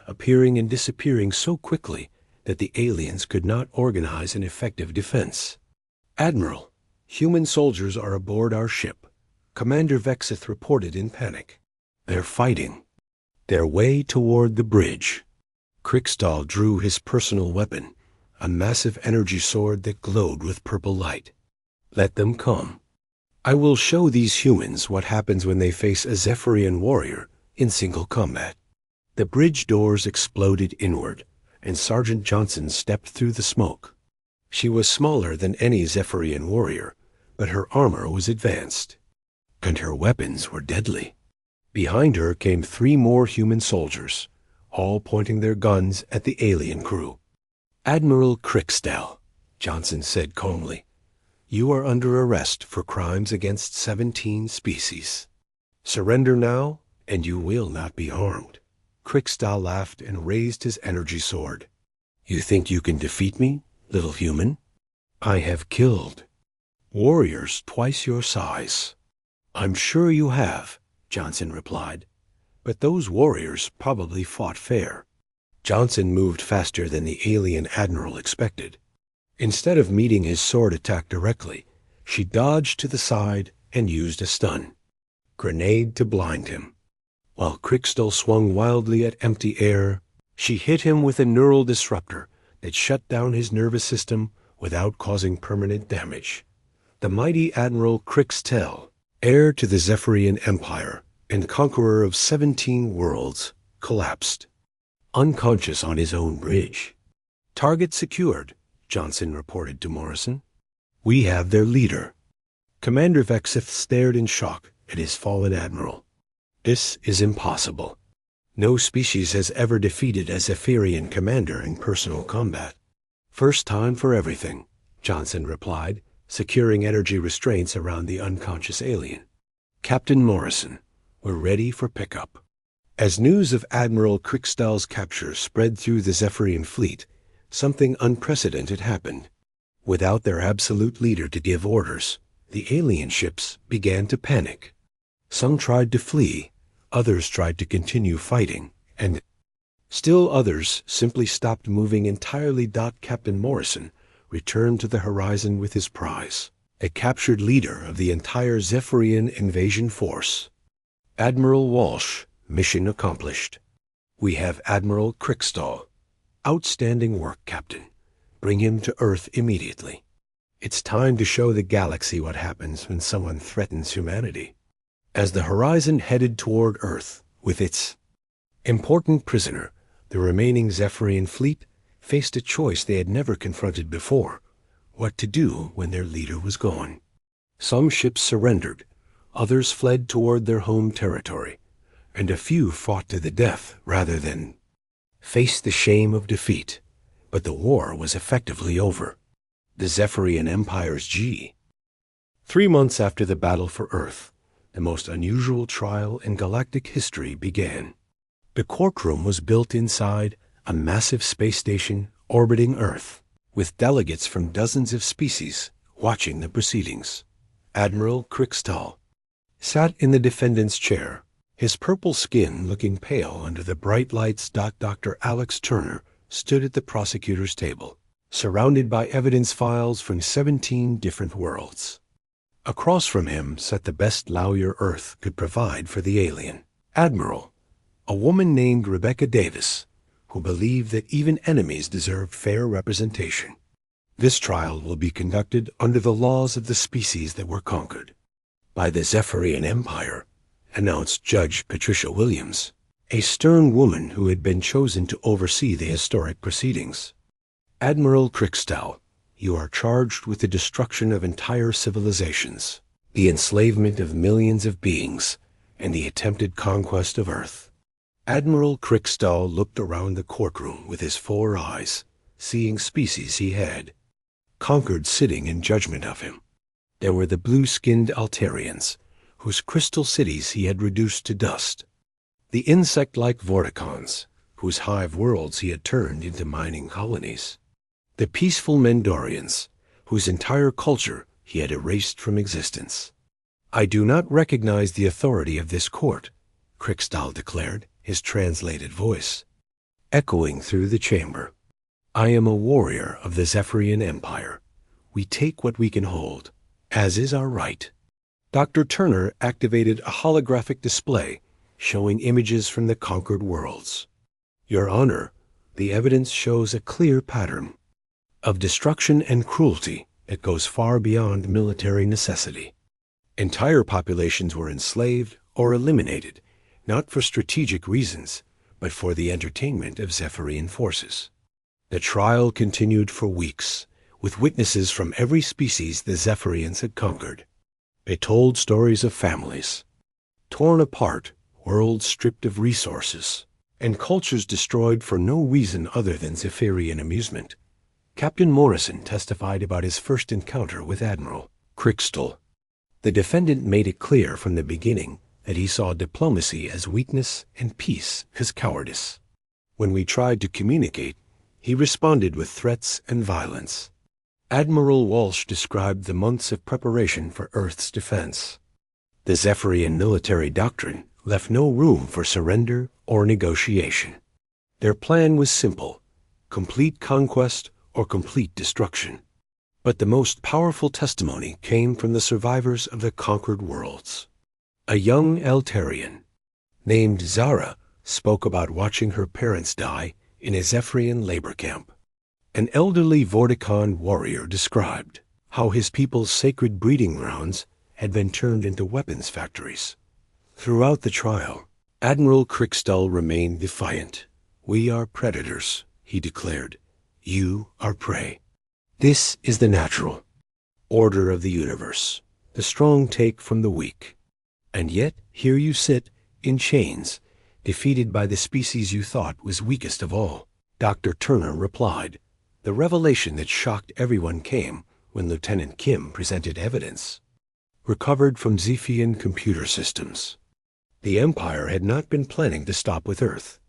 appearing and disappearing so quickly that the aliens could not organize an effective defense. "Admiral, human soldiers are aboard our ship," Commander Vexith reported in panic. "They're fighting their way toward the bridge." Crixtall drew his personal weapon, a massive energy sword that glowed with purple light. "Let them come. I will show these humans what happens when they face a Zephyrian warrior in single combat." The bridge doors exploded inward, and Sergeant Johnson stepped through the smoke. She was smaller than any Zephyrian warrior, but her armor was advanced, and her weapons were deadly. Behind her came 3 more human soldiers, all pointing their guns at the alien crew. "Admiral Crixtall," Johnson said calmly, "you are under arrest for crimes against 17 species. Surrender now, and you will not be harmed." Crixtall laughed and raised his energy sword. "You think you can defeat me, little human? I have killed warriors twice your size." "I'm sure you have," Johnson replied, "but those warriors probably fought fair." Johnson moved faster than the alien admiral expected. Instead of meeting his sword attack directly, she dodged to the side and used a stun grenade to blind him. While Crixtall swung wildly at empty air, she hit him with a neural disruptor that shut down his nervous system without causing permanent damage. The mighty Admiral Crixtall, heir to the Zephyrian Empire and conqueror of 17 worlds, collapsed, unconscious on his own bridge. "Target secured," Johnson reported to Morrison. "We have their leader." Commander Vexith stared in shock at his fallen admiral. "This is impossible. No species has ever defeated a Zephyrian commander in personal combat." "First time for everything," Johnson replied, securing energy restraints around the unconscious alien. "Captain Morrison, we're ready for pickup." As news of Admiral Crixtall's capture spread through the Zephyrian fleet, something unprecedented happened. Without their absolute leader to give orders, the alien ships began to panic. Some tried to flee, others tried to continue fighting, and Still others simply stopped moving entirely. Captain Morrison returned to the horizon with his prize, a captured leader of the entire Zephyrian invasion force. Admiral Walsh, mission accomplished. We have Admiral Crickstall. Outstanding work, Captain. Bring him to Earth immediately. It's time to show the galaxy what happens when someone threatens humanity. As the horizon headed toward Earth with its important prisoner, the remaining Zephyrian fleet faced a choice they had never confronted before: what to do when their leader was gone. Some ships surrendered, others fled toward their home territory, and a few fought to the death rather than face the shame of defeat. But the war was effectively over. The Zephyrian Empire's 3 months after the battle for Earth, the most unusual trial in galactic history began. The courtroom was built inside a massive space station orbiting Earth, with delegates from dozens of species watching the proceedings. Admiral Crickstall sat in the defendant's chair, his purple skin looking pale under the bright lights. Dr. Alex Turner stood at the prosecutor's table, surrounded by evidence files from 17 different worlds. Across from him sat the best lawyer Earth could provide for the alien, Admiral, a woman named Rebecca Davis, who believed that even enemies deserved fair representation. This trial will be conducted under the laws of the species that were conquered by the Zephyrian Empire, announced Judge Patricia Williams, a stern woman who had been chosen to oversee the historic proceedings. Admiral Crickstall, you are charged with the destruction of entire civilizations, the enslavement of millions of beings, and the attempted conquest of Earth. Admiral Crickstall looked around the courtroom with his 4 eyes, seeing species he had conquered sitting in judgment of him. There were the blue-skinned Altarians, whose crystal cities he had reduced to dust; the insect-like Vorticons, whose hive worlds he had turned into mining colonies; the peaceful Mendorians, whose entire culture he had erased from existence. I do not recognize the authority of this court, Crickstall declared, his translated voice echoing through the chamber. I am a warrior of the Zephyrian Empire. We take what we can hold, as is our right. Dr. Turner activated a holographic display showing images from the conquered worlds. Your Honor, the evidence shows a clear pattern of destruction and cruelty that goes far beyond military necessity. Entire populations were enslaved or eliminated, not for strategic reasons, but for the entertainment of Zephyrian forces. The trial continued for weeks, with witnesses from every species the Zephyrians had conquered. They told stories of families torn apart, worlds stripped of resources, and cultures destroyed for no reason other than Zephyrian amusement. Captain Morrison testified about his first encounter with Admiral Crickstall. The defendant made it clear from the beginning that he saw diplomacy as weakness and peace as cowardice. When we tried to communicate, he responded with threats and violence. Admiral Walsh described the months of preparation for Earth's defense. The Zephyrian military doctrine left no room for surrender or negotiation. Their plan was simple: complete conquest or complete destruction. But the most powerful testimony came from the survivors of the conquered worlds. A young Altarian named Zara spoke about watching her parents die in a Zephyrian labor camp. An elderly Vorticon warrior described how his people's sacred breeding grounds had been turned into weapons factories. Throughout the trial, Admiral Crickstall remained defiant. We are predators, he declared. You are prey. This is the natural order of the universe. The strong take from the weak. And yet, here you sit, in chains, defeated by the species you thought was weakest of all. Dr. Turner replied. The revelation that shocked everyone came when Lieutenant Kim presented evidence recovered from Zephian computer systems. The Empire had not been planning to stop with Earth.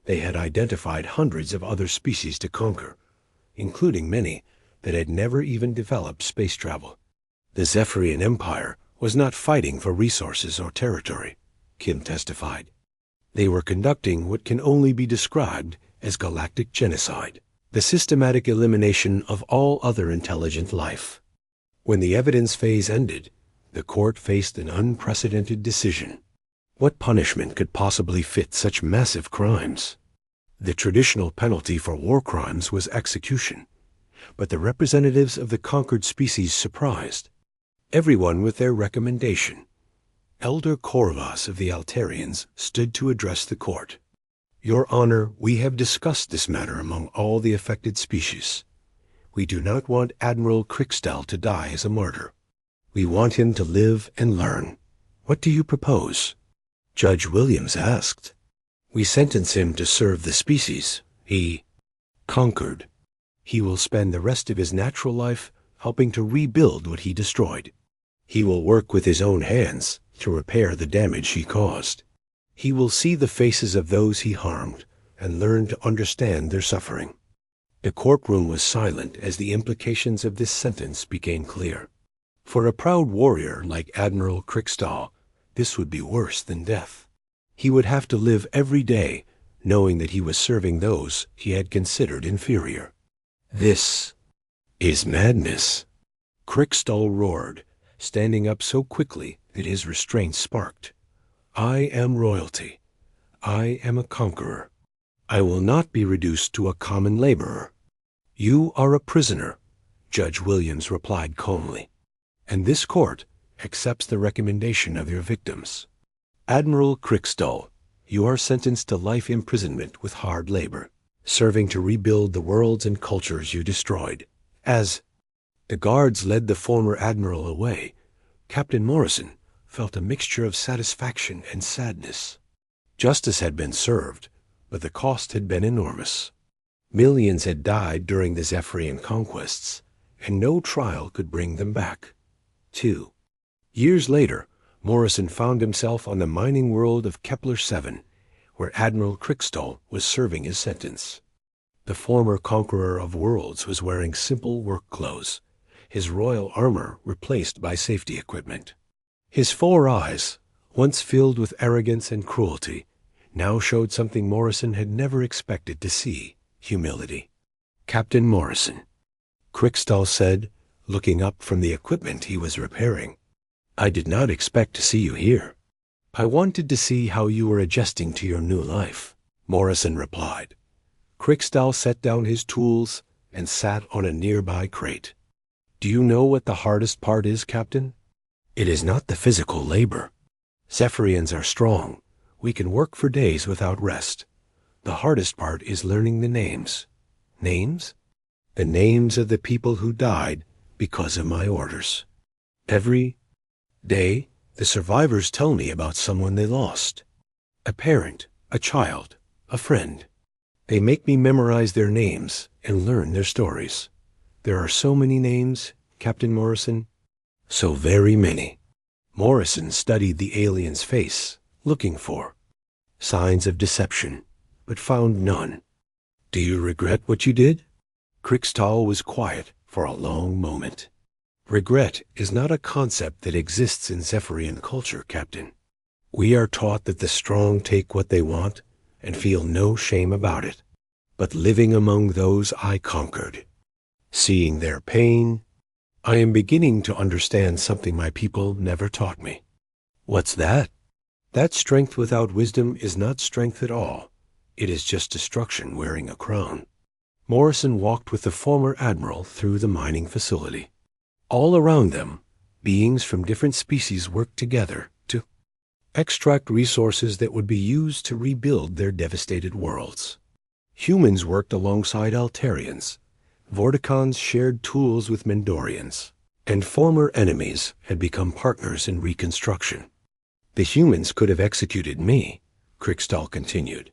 They had identified hundreds of other species to conquer, including many that had never even developed space travel. The Zephyrian Empire was not fighting for resources or territory, Kim testified. They were conducting what can only be described as galactic genocide, the systematic elimination of all other intelligent life. When the evidence phase ended, the court faced an unprecedented decision. What punishment could possibly fit such massive crimes? The traditional penalty for war crimes was execution, but the representatives of the conquered species surprised everyone with their recommendation. Elder Corvas of the Altarians stood to address the court. Your Honor, we have discussed this matter among all the affected species. We do not want Admiral Crickstal to die as a martyr. We want him to live and learn. What do you propose? Judge Williams asked. We sentence him to serve the species he conquered. He will spend the rest of his natural life helping to rebuild what he destroyed. He will work with his own hands to repair the damage he caused. He will see the faces of those he harmed and learn to understand their suffering. The courtroom was silent as the implications of this sentence became clear. For a proud warrior like Admiral Crickstal, this would be worse than death. He would have to live every day knowing that he was serving those he had considered inferior. This is madness. Crickstal roared, standing up so quickly that his restraint sparked. I am royalty. I am a conqueror. I will not be reduced to a common laborer. You are a prisoner, Judge Williams replied calmly, and this court accepts the recommendation of your victims. Admiral Crickstal, you are sentenced to life imprisonment with hard labor, serving to rebuild the worlds and cultures you destroyed. As the guards led the former admiral away, Captain Morrison felt a mixture of satisfaction and sadness. Justice had been served, but the cost had been enormous. Millions had died during the Zephyrian conquests, and no trial could bring them back. 2 years later, Morrison found himself on the mining world of Kepler-7, where Admiral Crickstal was serving his sentence. The former conqueror of worlds was wearing simple work clothes, his royal armor replaced by safety equipment. His 4 eyes, once filled with arrogance and cruelty, now showed something Morrison had never expected to see: humility. Captain Morrison, Crickstal said, looking up from the equipment he was repairing. I did not expect to see you here. I wanted to see how you were adjusting to your new life, Morrison replied. Crickstal set down his tools and sat on a nearby crate. Do you know what the hardest part is, Captain? It is not the physical labor. Zephyrians are strong. We can work for days without rest. The hardest part is learning the names. Names? The names of the people who died because of my orders. Every day, the survivors tell me about someone they lost. A parent, a child, a friend. They make me memorize their names and learn their stories. There are so many names, Captain Morrison. So very many. Morrison studied the alien's face, looking for signs of deception, but found none. Do you regret what you did? Crickstal was quiet for a long moment. Regret is not a concept that exists in Zephyrian culture, Captain. We are taught that the strong take what they want and feel no shame about it. But living among those I conquered, seeing their pain, I am beginning to understand something my people never taught me. What's that? That strength without wisdom is not strength at all. It is just destruction wearing a crown. Morrison walked with the former admiral through the mining facility. All around them, beings from different species worked together to extract resources that would be used to rebuild their devastated worlds. Humans worked alongside Altarians. Vorticons shared tools with Mendorians, and former enemies had become partners in reconstruction. The humans could have executed me, Crickstal continued.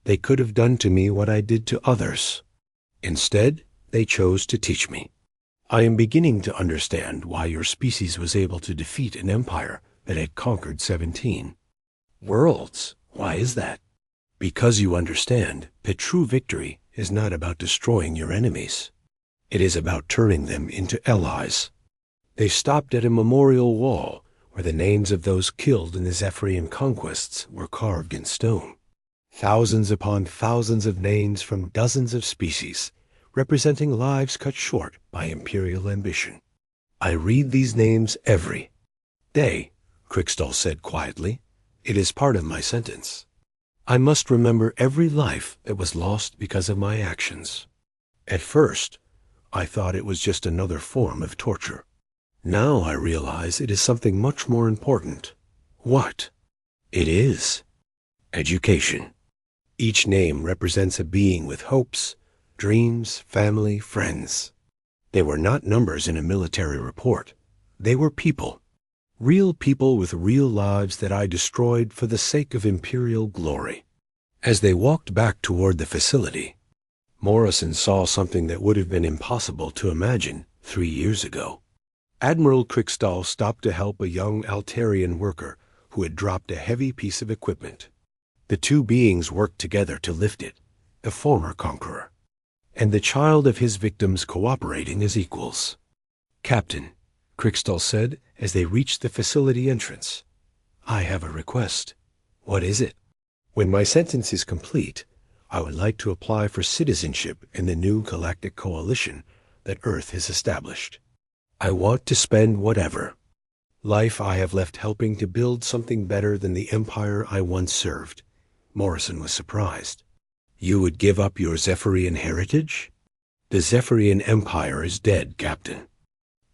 They could have done to me what I did to others. Instead, they chose to teach me. I am beginning to understand why your species was able to defeat an empire that had conquered 17 worlds. Why is that? Because you understand that true victory is not about destroying your enemies. It is about turning them into allies. They stopped at a memorial wall where the names of those killed in the Zephyrian conquests were carved in stone. Thousands upon thousands of names from dozens of species, representing lives cut short by imperial ambition. I read these names every day, Crickstall said quietly. It is part of my sentence. I must remember every life that was lost because of my actions. At first, I thought it was just another form of torture. Now I realize it is something much more important. What? It is education. Each name represents a being with hopes, dreams, family, friends. They were not numbers in a military report. They were people. Real people with real lives that I destroyed for the sake of imperial glory. As they walked back toward the facility, Morrison saw something that would have been impossible to imagine 3 years ago. Admiral Crickstall stopped to help a young Altarian worker who had dropped a heavy piece of equipment. The two beings worked together to lift it, the former conqueror, and the child of his victims cooperating as equals. Captain, Crickstall said as they reached the facility entrance, I have a request. What is it? When my sentence is complete, I would like to apply for citizenship in the new galactic coalition that Earth has established. I want to spend whatever life I have left helping to build something better than the empire I once served. Morrison was surprised. You would give up your Zephyrian heritage? The Zephyrian Empire is dead, Captain.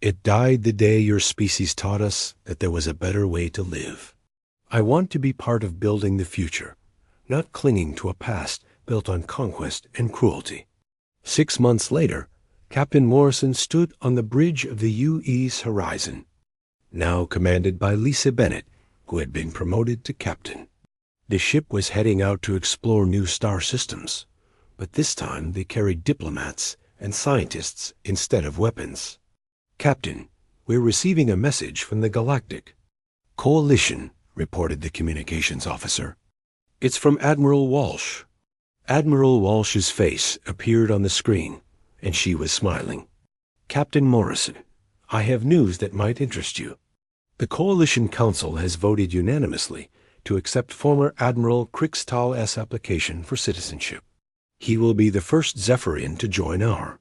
It died the day your species taught us that there was a better way to live. I want to be part of building the future, not clinging to a past built on conquest and cruelty. 6 months later, Captain Morrison stood on the bridge of the UE's horizon, now commanded by Lisa Bennett, who had been promoted to captain. The ship was heading out to explore new star systems, but this time they carried diplomats and scientists instead of weapons. Captain, we're receiving a message from the Galactic Coalition, reported the communications officer. It's from Admiral Walsh. Admiral Walsh's face appeared on the screen, and she was smiling. Captain Morrison, I have news that might interest you. The Coalition Council has voted unanimously to accept former Admiral Crickstall's application for citizenship. He will be the first Zephyrian to join our